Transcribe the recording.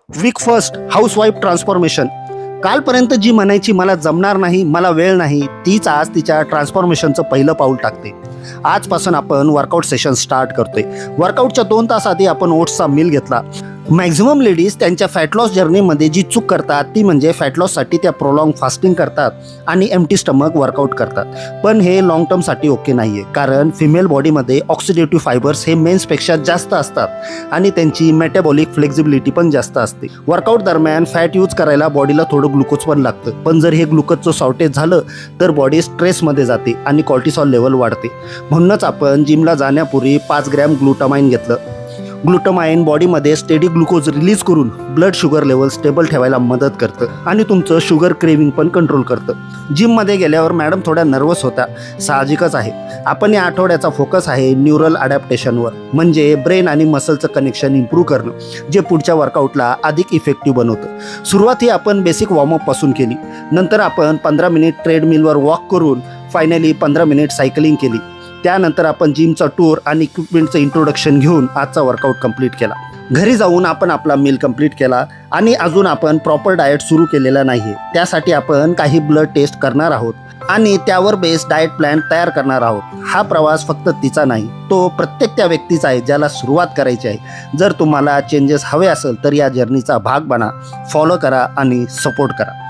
Weak first housewife transformation. कालपर्यंत जी म्हणायची मला जमणार नाही, मला वेळ नाही, तीच आज तिच्या ट्रान्सफॉर्मेशनचं पहिलं पाऊल टाकते. आजपासून आपण वर्कआउट सेशन स्टार्ट करतोय. वर्कआउटच्या 2 तास आधी आपण ओट्सचा मील घेतला. मॅक्झिमम लेडीज त्यांच्या फॅट लॉस जर्नीमध्ये जी चूक करतात ती म्हणजे फॅट लॉससाठी त्या प्रोलॉंग फास्टिंग करतात आणि एम्प्टी स्टमक वर्कआउट करतात. पण हे लाँग टर्मसाठी ओके नाही आहे, कारण फिमेल बॉडीमध्ये ऑक्सिडेटिव्ह फायबर्स हे मेन्सपेक्षा जास्त असतात आणि त्यांची मेटाबॉलिक फ्लेक्झिबिलिटी पण जास्त असते. वर्कआउट दरम्यान फॅट यूज करायला बॉडीला थोडं ग्लुकोज पण लागतं, पण जर हे ग्लुकोजचं शॉर्टेज झालं तर बॉडी स्ट्रेसमध्ये जाते आणि कॉर्टिसॉल लेवल वाढते. म्हणूनच आपण जिमला जाण्यापूर्वी 5 ग्रॅम ग्लुटामाइन घेतलं. ग्लुटामाइन बॉडीमध्ये स्टेडी ग्लुकोज रिलीज करून ब्लड शुगर लेवल स्टेबल ठेवायला मदत करतं आणि तुमचं शुगर क्रेविंग पण कंट्रोल करतं. जिममध्ये गेल्यावर मॅडम थोड्या नर्वस होत्या, साहजिकच आहे. आपण या आठवड्याचा फोकस आहे न्यूरल अडॅप्टेशनवर, म्हणजे ब्रेन आणि मसलचं कनेक्शन इम्प्रूव्ह करणं, जे पुढच्या वर्कआउटला अधिक इफेक्टिव्ह बनवतं. सुरुवात ही आपण बेसिक वॉर्मअपपासून केली. नंतर आपण 15 मिनिट ट्रेडमिलवर वॉक करून फायनली 15 मिनिट सायकलिंग केली. त्यानंतर आपण जिमचा टूर आणि इक्विपमेंटचं इंट्रोडक्शन घेऊन आजचा वर्कआउट कंप्लीट केला. घरी जाऊन आपण आपला मील कंप्लीट केला आणि अजून आपण प्रॉपर डाएट सुरू केलेला नाही आहे. त्यासाठी आपण काही ब्लड टेस्ट करणार आहोत आणि त्यावर बेस्ड डाएट प्लॅन तयार करणार आहोत. हा प्रवास फक्त तिचा नाही, तो प्रत्येक त्या व्यक्तीचा आहे ज्याला सुरुवात करायची आहे. जर तुम्हाला चेंजेस हवे असेल तर या जर्नीचा भाग बना, फॉलो करा आणि सपोर्ट करा.